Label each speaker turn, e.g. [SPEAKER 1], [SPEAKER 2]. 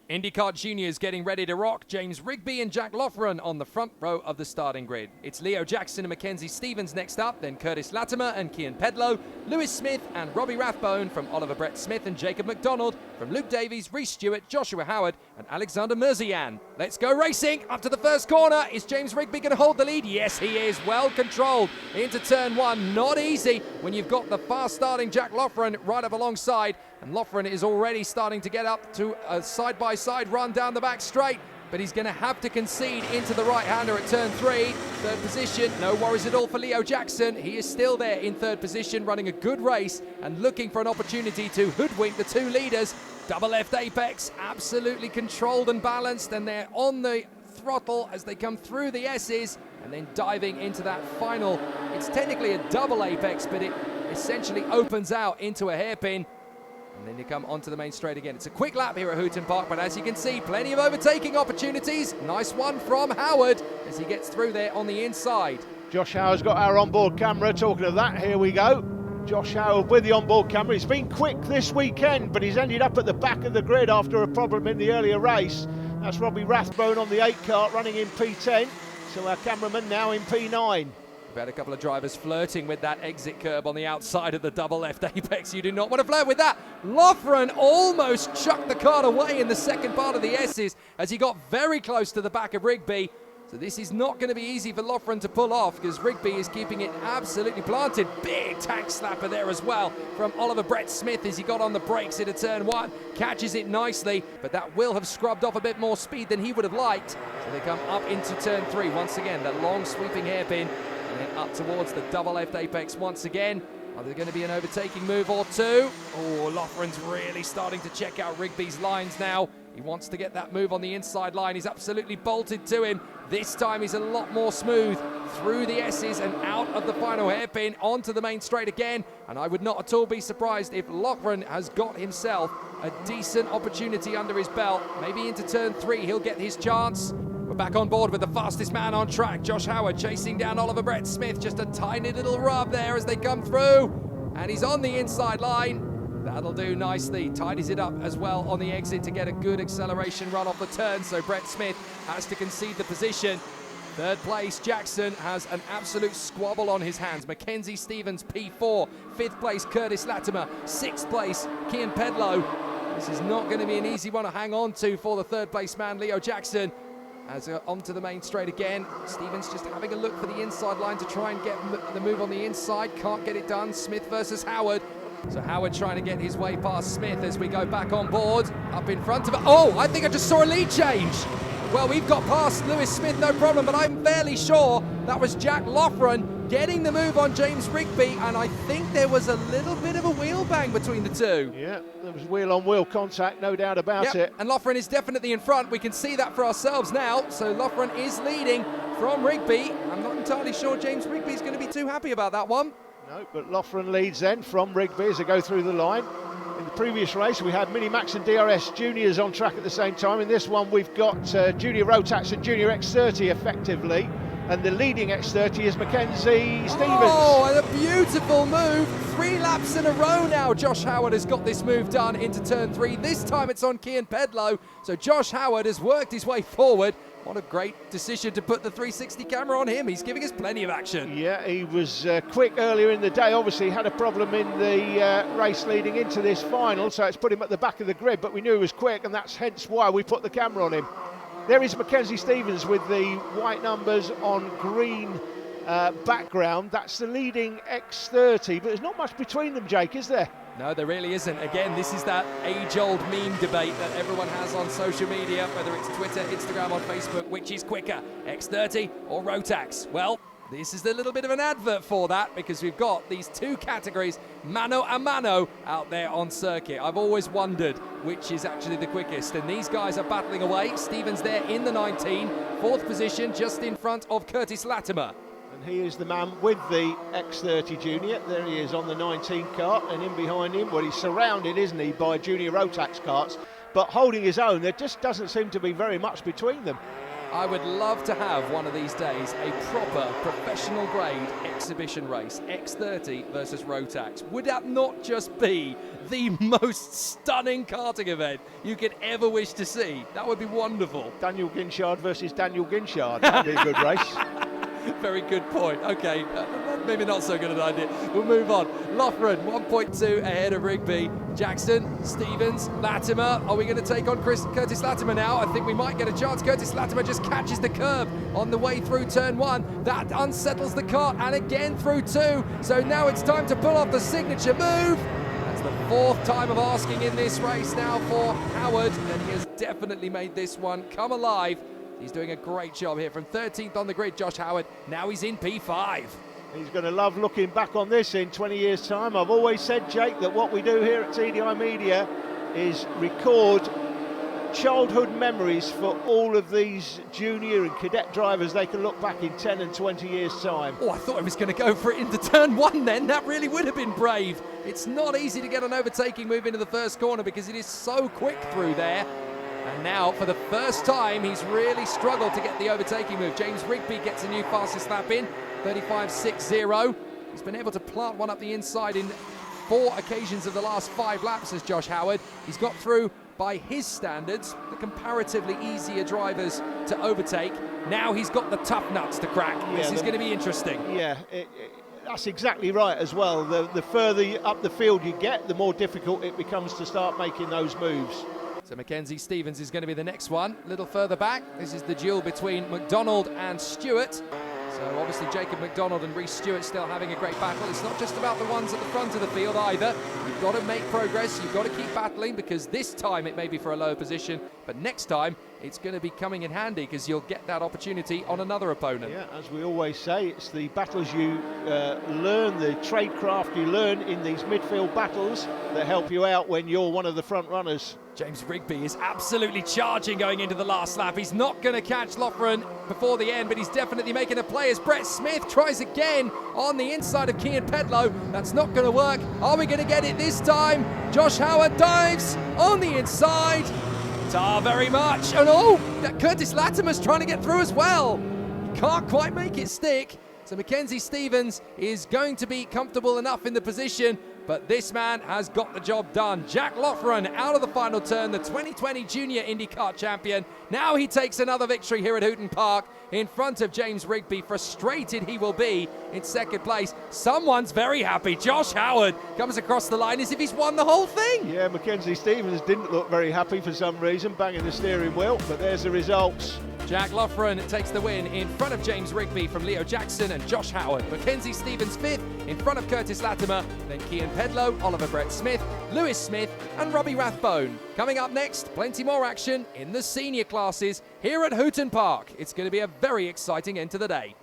[SPEAKER 1] IndyCar Juniors getting ready to rock. James Rigby and Jack Loughran on the front row of the starting grid. It's Leo Jackson and Mackenzie Stevens next up, then Curtis Latimer and Kian Pedlow, Lewis Smith and Robbie Rathbone from Oliver Brett Smith and Jacob McDonald, from Luke Davies, Reece Stewart, Joshua Howard and Alexander Mirzian. Let's go racing. Up to the first corner. Is James Rigby going to hold the lead? Yes, he is. Well controlled into turn one. Not easy when you've got the fast starting Jack Loughran right up alongside. And Loughran is already starting to get up to a side-by-side run down the back straight. But he's going to have to concede into the right-hander at turn three. Third position, no worries at all for Leo Jackson. He is still there in third position, running a good race and looking for an opportunity to hoodwink the two leaders. Double left apex, absolutely controlled and balanced, and they're on the throttle as they come through the S's and then diving into that final. It's technically a double apex, but it essentially opens out into a hairpin. And then you come onto the main straight again. It's a quick lap here at Hooton Park, but as you can see, plenty of overtaking opportunities. Nice one from Howard as he gets through there on the inside.
[SPEAKER 2] Josh Howard's got our onboard camera. Talking of that, here we go. Josh Howard with the onboard camera. He's been quick this weekend, but he's ended up at the back of the grid after a problem in the earlier race. That's Robbie Rathbone on the 8 kart running in P10. So our cameraman now in P9.
[SPEAKER 1] We've had a couple of drivers flirting with that exit curb on the outside of the double left apex. You do not want to flirt with that. Loughran almost chucked the kart away in the second part of the S's as he got very close to the back of Rigby. So this is not going to be easy for Loughran to pull off because Rigby is keeping it absolutely planted. Big tank slapper there as well from Oliver Brett Smith as he got on the brakes into turn one. Catches it nicely, but that will have scrubbed off a bit more speed than he would have liked. So they come up into turn three once again. That long sweeping hairpin. And then up towards the double left apex once again. Are there going to be an overtaking move or two? Oh, Loughran's really starting to check out Rigby's lines now. He wants to get that move on the inside line. He's absolutely bolted to him. This time he's a lot more smooth through the S's and out of the final hairpin onto the main straight again. And I would not at all be surprised if Loughran has got himself a decent opportunity under his belt. Maybe into turn three he'll get his chance. We're back on board with the fastest man on track, Josh Howard, chasing down Oliver Brett Smith. Just a tiny little rub there as they come through. And he's on the inside line. That'll do nicely. Tidies it up as well on the exit to get a good acceleration run off the turn. So Brett Smith has to concede the position. Third place, Jackson has an absolute squabble on his hands. Mackenzie Stevens, P4. Fifth place, Curtis Latimer. Sixth place, Kian Pedlow. This is not going to be an easy one to hang on to for the third place man, Leo Jackson. As onto the main straight again. Stevens just having a look for the inside line to try and get the move on the inside. Can't get it done. Smith versus Howard. So Howard trying to get his way past Smith as we go back on board. Up in front of it. Oh, I think I just saw a lead change. Well, we've got past Lewis Smith, no problem, but I'm fairly sure that was Jack Loughran getting the move on James Rigby, and I think there was a little bit of a wheel bang between the two.
[SPEAKER 2] Yeah, there was wheel-on-wheel contact, no doubt about it.
[SPEAKER 1] And Loughran is definitely in front. We can see that for ourselves now. So Loughran is leading from Rigby. I'm not entirely sure James Rigby is going to be too happy about that one.
[SPEAKER 2] No, but Loughran leads then from Rigby as they go through the line. In the previous race, we had Mini Max and DRS Juniors on track at the same time. In this one, we've got Junior Rotax and Junior X30 effectively. And the leading X30 is Mackenzie Stevens.
[SPEAKER 1] Oh, and a beautiful move. 3 laps in a row now. Josh Howard has got this move done into turn 3. This time it's on Kian Pedlow. So Josh Howard has worked his way forward. What a great decision to put the 360 camera on him. He's giving us plenty of action.
[SPEAKER 2] Yeah, he was quick earlier in the day. Obviously, had a problem in the race leading into this final, so it's put him at the back of the grid, but we knew he was quick, and that's hence why we put the camera on him. There is Mackenzie Stevens with the white numbers on green background. That's the leading X30, but there's not much between them, Jake, is there?
[SPEAKER 1] No, there really isn't. Again, this is that age-old meme debate that everyone has on social media, whether it's Twitter, Instagram, or Facebook. Which is quicker, X30 or Rotax? Well, this is a little bit of an advert for that because we've got these two categories, mano a mano, out there on circuit. I've always wondered which is actually the quickest, and these guys are battling away. Stevens there in the 19, fourth position, just in front of Curtis Latimer.
[SPEAKER 2] And he is the man with the X30 Junior. There he is on the 19 kart, and in behind him, well, he's surrounded, isn't he, by Junior Rotax karts, but holding his own. There just doesn't seem to be very much between them.
[SPEAKER 1] I would love to have one of these days a proper professional grade exhibition race, X30 versus Rotax. Would that not just be the most stunning karting event you could ever wish to see? That would be wonderful.
[SPEAKER 2] Daniel Ginchard versus Daniel Ginchard. That'd be a good race.
[SPEAKER 1] Very good point. Okay, maybe not so good an idea. We'll move on. Loughran, 1.2 ahead of Rigby. Jackson, Stevens, Latimer. Are we going to take on Curtis Latimer now? I think we might get a chance. Curtis Latimer just catches the curb on the way through turn 1. That unsettles the kart, and again through 2. So now it's time to pull off the signature move. That's the 4th time of asking in this race now for Howard, and he has definitely made this one come alive. He's doing a great job here. From 13th on the grid, Josh Howard. Now he's in P5.
[SPEAKER 2] He's going to love looking back on this in 20 years' time. I've always said, Jake, that what we do here at TDI Media is record childhood memories for all of these junior and cadet drivers. They can look back in 10 and 20 years' time.
[SPEAKER 1] Oh, I thought he was going to go for it into turn 1 then. That really would have been brave. It's not easy to get an overtaking move into the first corner because it is so quick through there. And now, for the first time, he's really struggled to get the overtaking move. James Rigby gets a new fastest lap in, 35.60. He's been able to plant one up the inside in 4 occasions of the last 5 laps, as Josh Howard. He's got through, by his standards, the comparatively easier drivers to overtake. Now he's got the tough nuts to crack. This is going to be interesting.
[SPEAKER 2] Yeah, that's exactly right as well. The further up the field you get, the more difficult it becomes to start making those moves.
[SPEAKER 1] So Mackenzie Stevens is going to be the next one. A little further back, this is the duel between McDonald and Stewart. So obviously Jacob McDonald and Reece Stewart still having a great battle. It's not just about the ones at the front of the field either. You've got to make progress, you've got to keep battling, because this time it may be for a lower position, but next time it's going to be coming in handy because you'll get that opportunity on another opponent.
[SPEAKER 2] Yeah, as we always say, it's the battles you learn, the tradecraft you learn in these midfield battles that help you out when you're one of the front runners.
[SPEAKER 1] James Rigby is absolutely charging going into the last lap. He's not going to catch Loughran before the end, but he's definitely making a play as Brett Smith tries again on the inside of Cian Pedlow. That's not going to work. Are we going to get it this time? Josh Howard dives on the inside. Tar very much. And oh, that Curtis Latimer's trying to get through as well. Can't quite make it stick. So Mackenzie Stevens is going to be comfortable enough in the position, but this man has got the job done. Jack Loughran out of the final turn, the 2020 Junior IndyCar champion. Now he takes another victory here at Hooton Park in front of James Rigby. Frustrated he will be in second place. Someone's very happy. Josh Howard comes across the line as if he's won the whole thing.
[SPEAKER 2] Yeah, Mackenzie Stevens didn't look very happy for some reason, banging the steering wheel, but there's the results.
[SPEAKER 1] Jack Loughran takes the win in front of James Rigby from Leo Jackson and Josh Howard. Mackenzie Stevens 5th in front of Curtis Latimer, then Cian Pedlow, Oliver Brett Smith, Lewis Smith and Robbie Rathbone. Coming up next, plenty more action in the senior classes here at Hooton Park. It's going to be a very exciting end to the day.